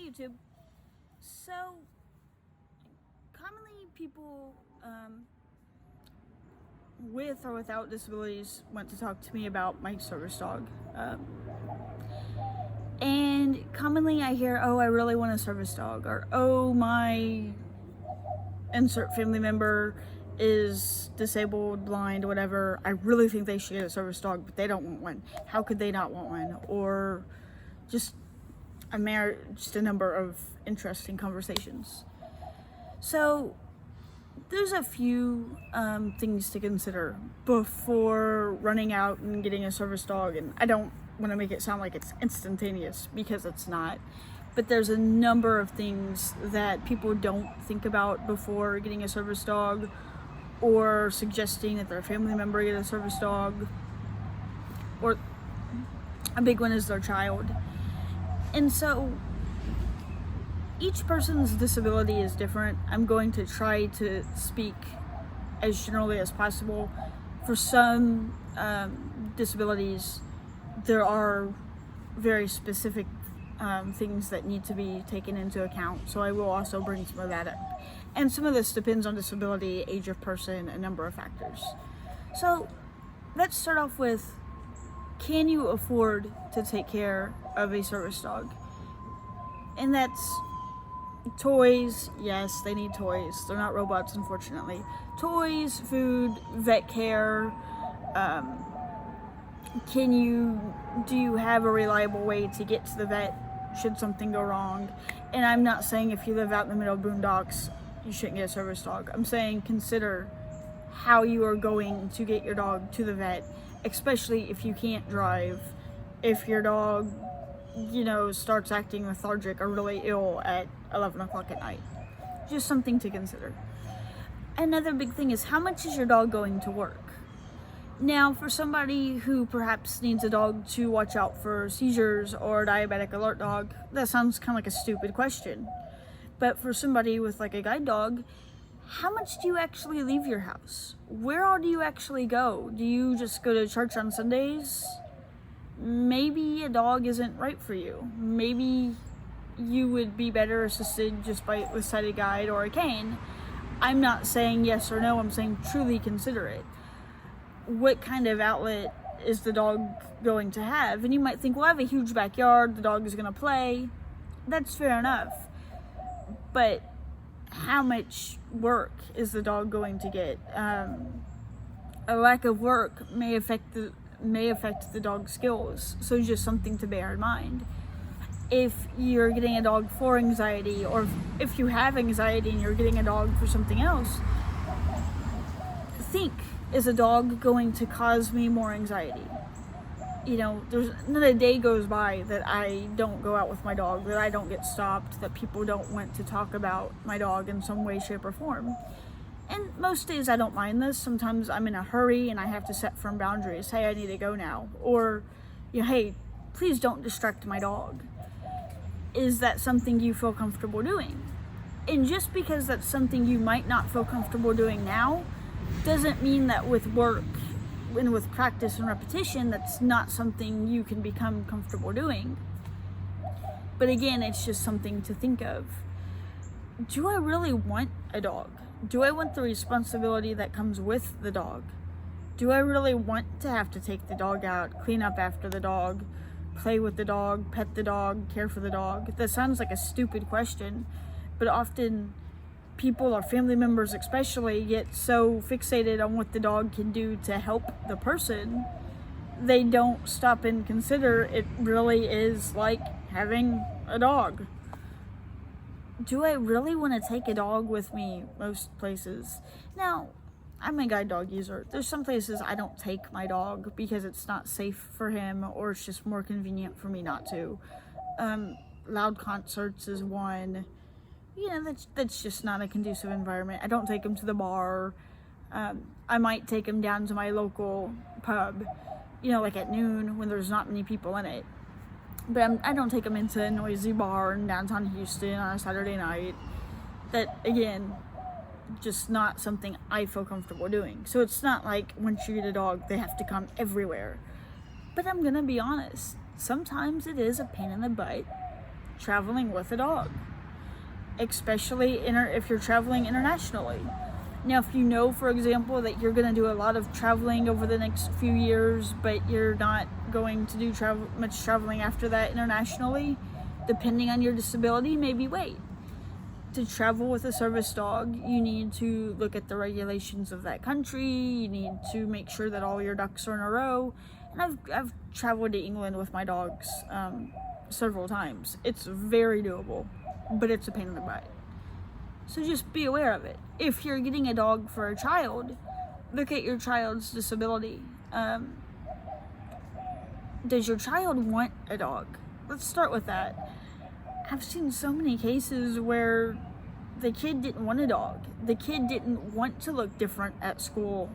YouTube. So, commonly people with or without disabilities want to talk to me about my service dog. And commonly I hear, oh, I really want a service dog, or oh, my insert family member is disabled, blind, whatever. I really think they should get a service dog, but they don't want one. How could they not want one? Or just a number of interesting conversations. So there's a few things to consider before running out and getting a service dog, and I don't want to make it sound like it's instantaneous, because it's not. But there's a number of things that people don't think about before getting a service dog, or suggesting that their family member get a service dog, or a big one is their child. And so each person's disability is different. I'm going to try to speak as generally as possible. For some disabilities, there are very specific things that need to be taken into account, so I will also bring some of that up. And some of this depends on disability, age of person, a number of factors. So let's start off with, can you afford to take care of a service dog? And that's toys. Yes, they need toys. They're not robots, unfortunately. Toys, food, vet care. Do you have a reliable way to get to the vet should something go wrong? And I'm not saying if you live out in the middle of boondocks, you shouldn't get a service dog. I'm saying consider how you are going to get your dog to the vet, especially if you can't drive. If your dog, starts acting lethargic or really ill at 11 o'clock at night. Just something to consider. Another big thing is, how much is your dog going to work? Now, for somebody who perhaps needs a dog to watch out for seizures or a diabetic alert dog, that sounds kind of like a stupid question. But for somebody with like a guide dog, how much do you actually leave your house? Where all do you actually go? Do you just go to church on Sundays? Maybe a dog isn't right for you. Maybe you would be better assisted just with sighted guide or a cane. I'm not saying yes or no, I'm saying truly consider it. What kind of outlet is the dog going to have? And you might think, well, I have a huge backyard, the dog is going to play. That's fair enough. But how much work is the dog going to get? A lack of work may affect the dog's skills, so just something to bear in mind. If you're getting a dog for anxiety, or if you have anxiety and you're getting a dog for something else, think, is a dog going to cause me more anxiety? There's not a day goes by that I don't go out with my dog, that I don't get stopped, that people don't want to talk about my dog in some way, shape, or form. And most days I don't mind this. Sometimes I'm in a hurry and I have to set firm boundaries. Hey, I need to go now. Or, hey, please don't distract my dog. Is that something you feel comfortable doing? And just because that's something you might not feel comfortable doing now, doesn't mean that with work and with practice and repetition, that's not something you can become comfortable doing. But again, it's just something to think of. Do I really want a dog? Do I want the responsibility that comes with the dog? Do I really want to have to take the dog out, clean up after the dog, play with the dog, pet the dog, care for the dog? That sounds like a stupid question, but often people or family members especially get so fixated on what the dog can do to help the person, they don't stop and consider it really is like having a dog. Do I really want to take a dog with me most places? Now, I'm a guide dog user. There's some places I don't take my dog because it's not safe for him, or it's just more convenient for me not to. Loud concerts is one. That's just not a conducive environment. I don't take him to the bar. I might take him down to my local pub, like at noon when there's not many people in it. But I don't take him into a noisy bar in downtown Houston on a Saturday night. That, again, just not something I feel comfortable doing. So it's not like once you get a dog, they have to come everywhere. But I'm gonna be honest, sometimes it is a pain in the butt traveling with a dog, especially if you're traveling internationally. Now, if you know, for example, that you're going to do a lot of traveling over the next few years, but you're not going to do much traveling after that internationally, depending on your disability, maybe wait. To travel with a service dog, you need to look at the regulations of that country. You need to make sure that all your ducks are in a row. And I've traveled to England with my dogs several times. It's very doable, but it's a pain in the butt. So just be aware of it. If you're getting a dog for a child, look at your child's disability. Does your child want a dog? Let's start with that. I've seen so many cases where the kid didn't want a dog. The kid didn't want to look different at school.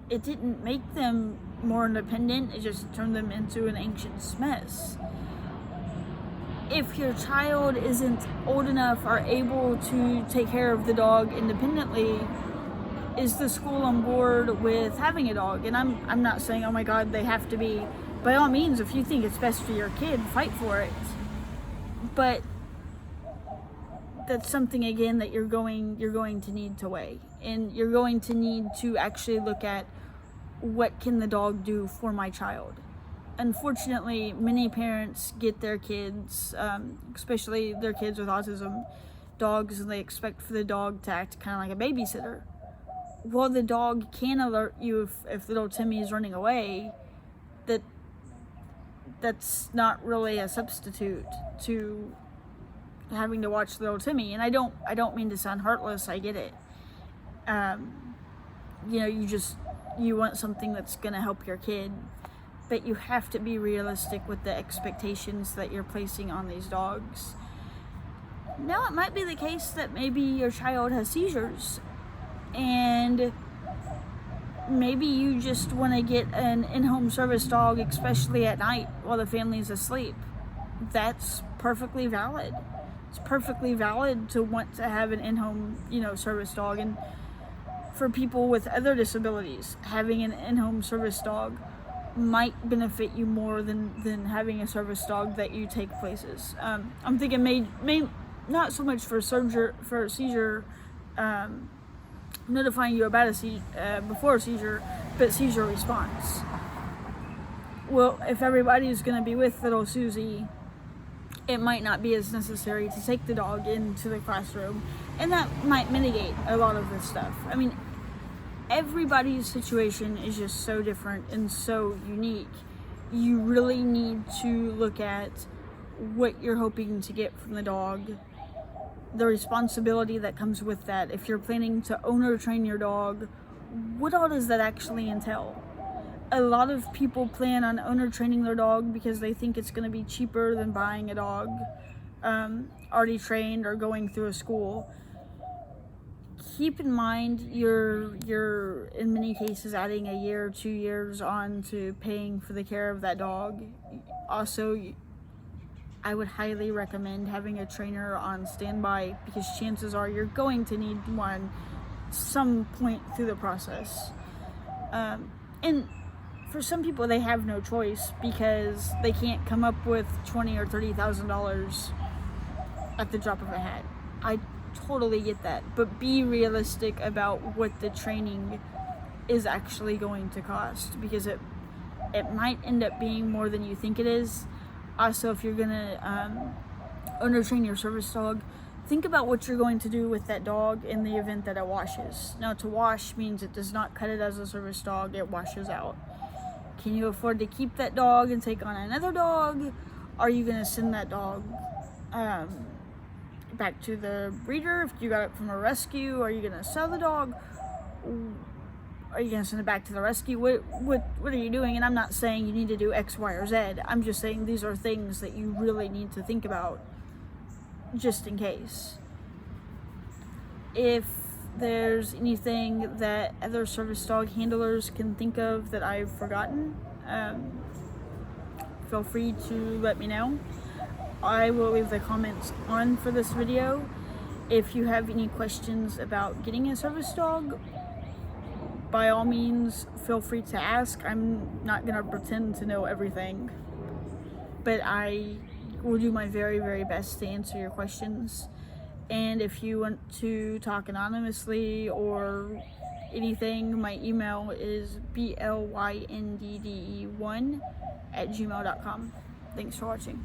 It didn't make them more independent. It just turned them into an anxious mess. If your child isn't old enough or able to take care of the dog independently, is the school on board with having a dog? And I'm not saying, oh my God, they have to be. By all means, if you think it's best for your kid, fight for it. But that's something, again, that you're going to need to weigh. And you're going to need to actually look at, what can the dog do for my child? Unfortunately, many parents get their kids, especially their kids with autism, dogs, and they expect for the dog to act kind of like a babysitter. Well, the dog can alert you if little Timmy is running away. That's not really a substitute to having to watch little Timmy. And I don't mean to sound heartless. I get it. You want something that's going to help your kid. But you have to be realistic with the expectations that you're placing on these dogs. Now, it might be the case that maybe your child has seizures, and maybe you just want to get an in-home service dog, especially at night while the family's asleep. That's perfectly valid. It's perfectly valid to want to have an in-home, service dog. And for people with other disabilities, having an in-home service dog might benefit you more than having a service dog that you take places. I'm thinking may not so much for a seizure, notifying you about a seizure before a seizure, but seizure response. Well, if everybody is going to be with little Susie, it might not be as necessary to take the dog into the classroom, and that might mitigate a lot of this stuff. I mean, everybody's situation is just so different and so unique. You really need to look at what you're hoping to get from the dog, the responsibility that comes with that. If you're planning to owner train your dog, what all does that actually entail? A lot of people plan on owner training their dog because they think it's going to be cheaper than buying a dog already trained or going through a school. Keep in mind you're in many cases adding a year or 2 years on to paying for the care of that dog. Also, I would highly recommend having a trainer on standby, because chances are you're going to need one some point through the process. And for some people, they have no choice because they can't come up with $20,000 or $30,000 at the drop of a hat. I totally get that, but be realistic about what the training is actually going to cost, because it might end up being more than you think it is. Also, if you're gonna owner train your service dog, think about what you're going to do with that dog in the event that it washes. Now, to wash means it does not cut it as a service dog, it washes out. Can you afford to keep that dog and take on another dog? Are you going to send that dog back to the breeder if you got it from a rescue? Are you going to sell the dog? Are you going to send it back to the rescue? What are you doing? And I'm not saying you need to do X, Y, or Z. I'm just saying these are things that you really need to think about just in case. If there's anything that other service dog handlers can think of that I've forgotten, feel free to let me know. I will leave the comments on for this video. If you have any questions about getting a service dog, by all means, feel free to ask. I'm not going to pretend to know everything, but I will do my very, very best to answer your questions. And if you want to talk anonymously or anything, my email is blyndd1@gmail.com. Thanks for watching.